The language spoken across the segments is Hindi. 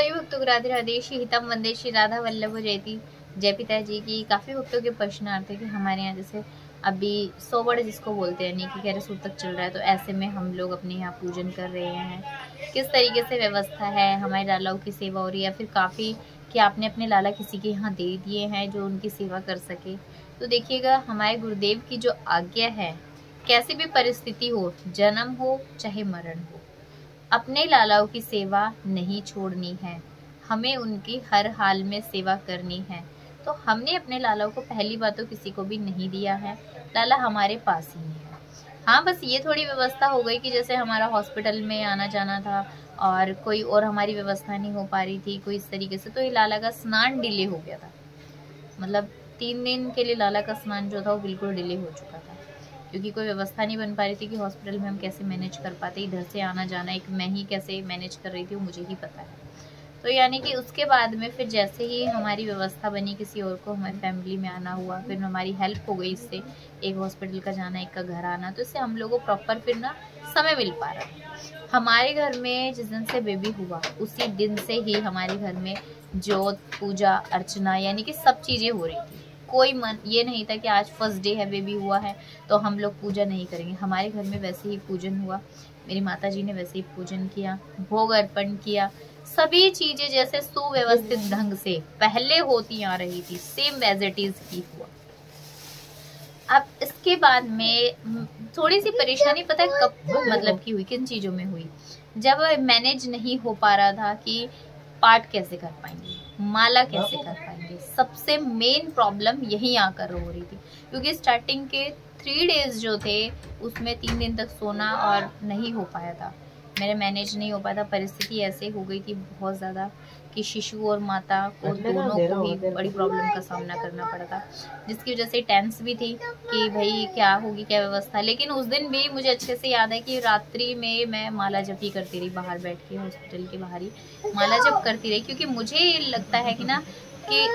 सभी भक्तों को राधे राधे। श्री हितम वंदे श्री राधा वल्लभ जयती। जय पिता जी की। काफी भक्तों के प्रश्नार्थ है कि हमारे यहाँ जैसे अभी 100 वर्ड जिसको बोलते हैं, नहीं कि 11 सूतक चल रहा है, तो ऐसे में हम लोग अपने यहाँ पूजन कर रहे हैं। किस तरीके से व्यवस्था है, हमारे लालाओं की सेवा हो रही है, या फिर काफी कि आपने अपने लाला किसी के यहाँ दे दिए हैं जो उनकी सेवा कर सके। तो देखिएगा, हमारे गुरुदेव की जो आज्ञा है, कैसी भी परिस्थिति हो, जन्म हो चाहे मरण हो, अपने लालाओं की सेवा नहीं छोड़नी है, हमें उनकी हर हाल में सेवा करनी है। तो हमने अपने लालाओं को पहली बात तो किसी को भी नहीं दिया है, लाला हमारे पास ही है। हाँ, बस ये थोड़ी व्यवस्था हो गई कि जैसे हमारा हॉस्पिटल में आना जाना था और कोई और हमारी व्यवस्था नहीं हो पा रही थी कोई इस तरीके से, तो ये लाला का स्नान डिले हो गया था। मतलब 3 दिन के लिए लाला का स्नान जो था वो बिल्कुल डिले हो चुका था, क्योंकि कोई व्यवस्था नहीं बन पा रही थी कि हॉस्पिटल में हम कैसे मैनेज कर पाते। इधर से आना जाना एक मैं ही कैसे मैनेज कर रही थी वो मुझे ही पता है। तो यानी कि उसके बाद में फिर जैसे ही हमारी व्यवस्था बनी, किसी और को हमारी फैमिली में आना हुआ, फिर हमारी हेल्प हो गई इससे, एक हॉस्पिटल का जाना एक का घर आना, तो इससे हम लोगों को प्रॉपर फिर ना समय मिल पा रहा है। हमारे घर में जिस दिन से बेबी हुआ उसी दिन से ही हमारे घर में जोत पूजा अर्चना यानी कि सब चीज़ें हो रही थी। कोई मन ये नहीं था कि आज फर्स्ट डे है, बेबी हुआ है तो हम लोग पूजा नहीं करेंगे। हमारे घर में वैसे ही पूजन हुआ, मेरी माता जी ने वैसे ही पूजन किया, भोग अर्पण किया, सभी चीजें जैसे सुव्यवस्थित ढंग से पहले होती आ रही थी, सेम एज इट इज ही हुआ। अब इसके बाद में थोड़ी सी परेशानी पता है कब मतलब की हुई, किन चीजों में हुई, जब मैनेज नहीं हो पा रहा था कि पाठ कैसे कर पाएंगे, माला कैसे कर पाएंगे। सबसे मेन प्रॉब्लम यही आकर हो रही थी, क्योंकि स्टार्टिंग के 3 डेज जो थे उसमें 3 दिन तक सोना और नहीं हो पाया था, मेरे मैनेज नहीं हो पाया था। परिस्थिति ऐसे हो गई थी बहुत ज़्यादा कि शिशु और माता को दोनों को ही बड़ी प्रॉब्लम का सामना करना पड़ा था, जिसकी वजह से टेंस भी थी कि भाई क्या होगी क्या व्यवस्था। लेकिन उस दिन भी मुझे अच्छे से याद है कि रात्रि में मैं माला जप ही करती रही, बाहर बैठ के हॉस्पिटल के बाहर ही माला जप करती रही, क्योंकि मुझे लगता है कि ना कि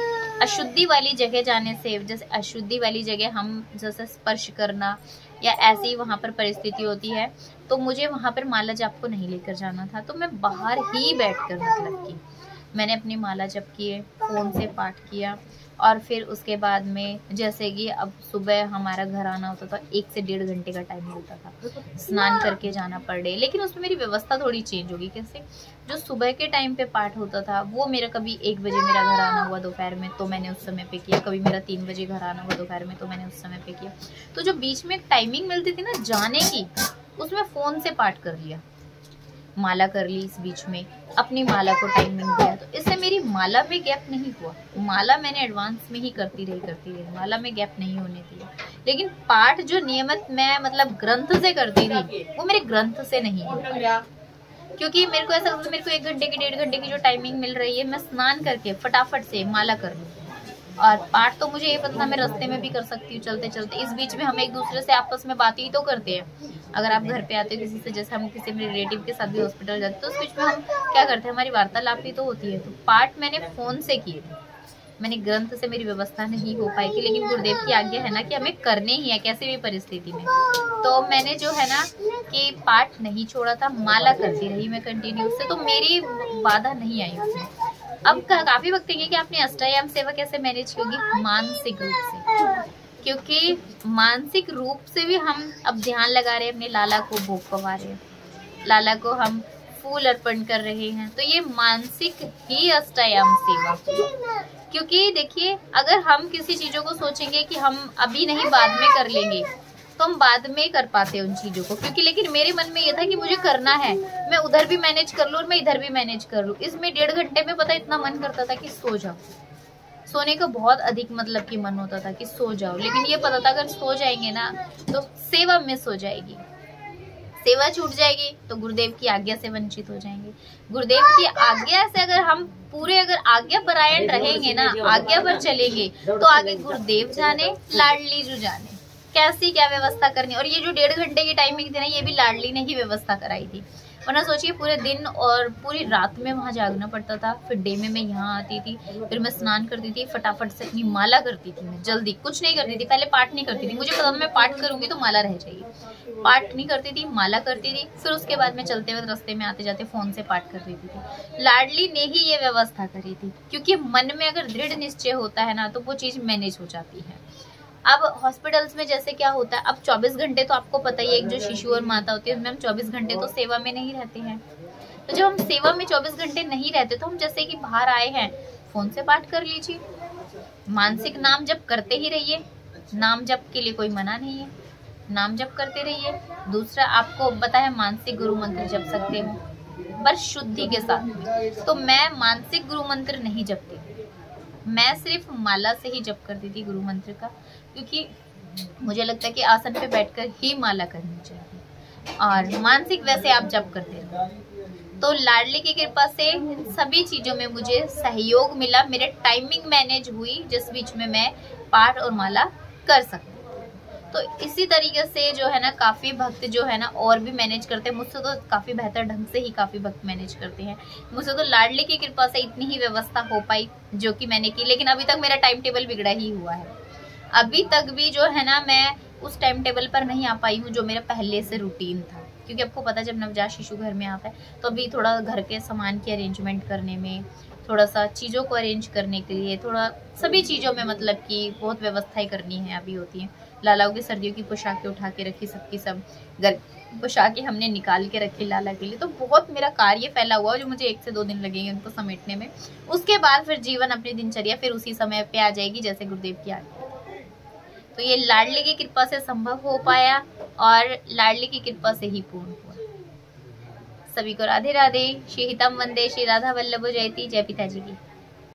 अशुद्धि वाली जगह जाने से, जैसे अशुद्धि वाली जगह हम जैसे स्पर्श करना या ऐसी वहाँ पर परिस्थिति होती है, तो मुझे वहाँ पर माला जप को नहीं लेकर जाना था। तो मैं बाहर ही बैठकर मतलब की मैंने अपनी माला जप किए, फ़ोन से पाठ किया, और फिर उसके बाद में जैसे कि अब सुबह हमारा घर आना होता था, 1 से 1.5 घंटे का टाइम मिलता था, स्नान करके जाना पर डे। लेकिन उसमें मेरी व्यवस्था थोड़ी चेंज होगी। कैसे, जो सुबह के टाइम पे पाठ होता था वो मेरा कभी 1 बजे मेरा घर आना हुआ दोपहर में तो मैंने उस समय पे किया, कभी मेरा 3 बजे घर आना हुआ दोपहर में तो मैंने उस समय पे किया। तो जो बीच में टाइमिंग मिलती थी ना जाने की, उसमें फ़ोन से पाठ कर लिया, माला कर ली, इस बीच में अपनी माला को टाइमिंग दिया, तो इससे मेरी माला में गैप नहीं हुआ। माला मैंने एडवांस में ही करती रही, माला में गैप नहीं होने दिया। लेकिन पाठ जो नियमित मैं मतलब ग्रंथ से करती थी वो मेरे ग्रंथ से नहीं हुआ, क्योंकि मेरे को ऐसा लगता मेरे को 1 घंटे की 1.5 घंटे की जो टाइमिंग मिल रही है, मैं स्नान करके फटाफट से माला कर लूँ। और पाठ तो मुझे ये पता था मैं रास्ते में भी कर सकती हूँ, चलते चलते। इस बीच में हम एक दूसरे से आपस में बातें ही तो करते हैं। अगर आप घर पे आते हो किसी से, जैसे हम किसी मेरे रिलेटिव के साथ भी हॉस्पिटल जाते तो उस बीच में हम क्या करते हैं, हमारी वार्तालाप ही तो होती है। तो पाठ मैंने फ़ोन से किए थे, मैंने ग्रंथ से मेरी व्यवस्था नहीं हो पाई थी, लेकिन गुरुदेव की आज्ञा है ना कि हमें करने ही है कैसी भी परिस्थिति में। तो मैंने जो है ना कि पाठ नहीं छोड़ा था, माला करती रही मैं कंटिन्यू से, तो मेरी बाधा नहीं आई उसमें। अब काफी वक्त है कि आपने अष्टयाम सेवा कैसे मैनेज की होगी, मानसिक रूप से, क्योंकि मानसिक रूप से भी हम अब ध्यान लगा रहे हैं, अपने लाला को भोग पवा रहे हैं, लाला को हम फूल अर्पण कर रहे हैं, तो ये मानसिक ही अष्टयाम सेवा। क्योंकि देखिए, अगर हम किसी चीजों को सोचेंगे कि हम अभी नहीं बाद में कर लेंगे, तो हम बाद में कर पाते हैं उन चीजों को। क्योंकि लेकिन मेरे मन में ये था कि मुझे करना है, मैं उधर भी मैनेज कर लूँ और मैं इधर भी मैनेज कर लूँ। इसमें 1.5 घंटे में पता इतना मन करता था कि सो जाओ, सोने का बहुत अधिक मतलब कि मन होता था कि सो जाओ। लेकिन ये पता था अगर सो जाएंगे ना तो सेवा मिस हो जाएगी, सेवा छूट जाएगी, तो गुरुदेव की आज्ञा से वंचित हो जाएंगे। गुरुदेव की आज्ञा से अगर हम पूरे अगर आज्ञा परायण रहेंगे ना, आज्ञा पर चलेंगे, तो आगे गुरुदेव जाने, लाडली जो जाने कैसी क्या व्यवस्था करनी। और ये जो 1.5 घंटे की टाइमिंग थी ना, ये भी लाडली ने ही व्यवस्था कराई थी। वरना सोचिए पूरे दिन और पूरी रात में वहाँ जागना पड़ता था, फिर डे में मैं यहाँ आती थी, फिर मैं स्नान करती थी, फटाफट से अपनी माला करती थी, मैं जल्दी कुछ नहीं करती थी, पहले पाठ नहीं करती थी, मुझे पता था मैं पाठ करूंगी तो माला रह जाएगी, पाठ नहीं करती थी, माला करती थी, फिर उसके बाद मैं चलते हुए रास्ते में आते जाते फोन से पाठ कर देती थी। लाडली ने ही ये व्यवस्था करी थी, क्योंकि मन में अगर दृढ़ निश्चय होता है ना तो वो चीज मैनेज हो जाती है। अब हॉस्पिटल्स में जैसे क्या होता है, अब 24 घंटे तो आपको पता ही है, एक जो शिशु और माता होती है उसमें हम 24 घंटे तो सेवा में नहीं रहते हैं। तो जब हम सेवा में 24 घंटे नहीं रहते तो हम जैसे कि बाहर आए हैं, फोन से पाठ कर लीजिए, मानसिक नाम जप करते ही रहिए, नाम जप के लिए कोई मना नहीं है, नाम जप करते रहिए। दूसरा आपको पता है मानसिक गुरु मंत्र जप सकते हो, बस शुद्धि के साथ में। तो मैं मानसिक गुरु मंत्र नहीं जपती, मैं सिर्फ माला से ही जप करती थी गुरु मंत्र का, क्योंकि मुझे लगता है कि आसन पे बैठकर ही माला करनी चाहिए, और मानसिक वैसे आप जप करते रहो। तो लाडली की कृपा से इन सभी चीजों में मुझे सहयोग मिला, मेरे टाइमिंग मैनेज हुई जिस बीच में मैं पाठ और माला कर सकती। तो इसी तरीके से जो है ना काफी भक्त जो है ना और भी मैनेज करते हैं, मुझसे तो काफी बेहतर ढंग से ही काफी भक्त मैनेज करते हैं। मुझसे तो लाडली की कृपा से इतनी ही व्यवस्था हो पाई जो कि मैंने की, लेकिन अभी तक मेरा टाइम टेबल बिगड़ा ही हुआ है। अभी तक भी जो है ना मैं उस टाइम टेबल पर नहीं आ पाई हूँ जो मेरा पहले से रूटीन था, क्योंकि आपको पता है जब नवजात शिशु घर में आता है तो अभी थोड़ा घर के सामान की अरेंजमेंट करने में, थोड़ा सा चीज़ों को अरेंज करने के लिए, थोड़ा सभी चीज़ों में मतलब कि बहुत व्यवस्थाएं करनी है अभी होती हैं। लालाओं की सर्दियों की पोशाकें उठा के रखी, सबकी सब घर पोशाकें हमने निकाल के रखी लाला के लिए। तो बहुत मेरा कार्य फैला हुआ जो मुझे 1 से 2 दिन लगेंगे उनको समेटने में। उसके बाद फिर जीवन अपनी दिनचर्या फिर उसी समय पे आ जाएगी जैसे गुरुदेव की आज्ञा। तो ये लाडली की कृपा से संभव हो पाया और लाडली की कृपा से ही पूर्ण हुआ। सभी को राधे राधे। श्री हितम वंदे, श्री राधा वल्लभ जयती। जय पिताजी की।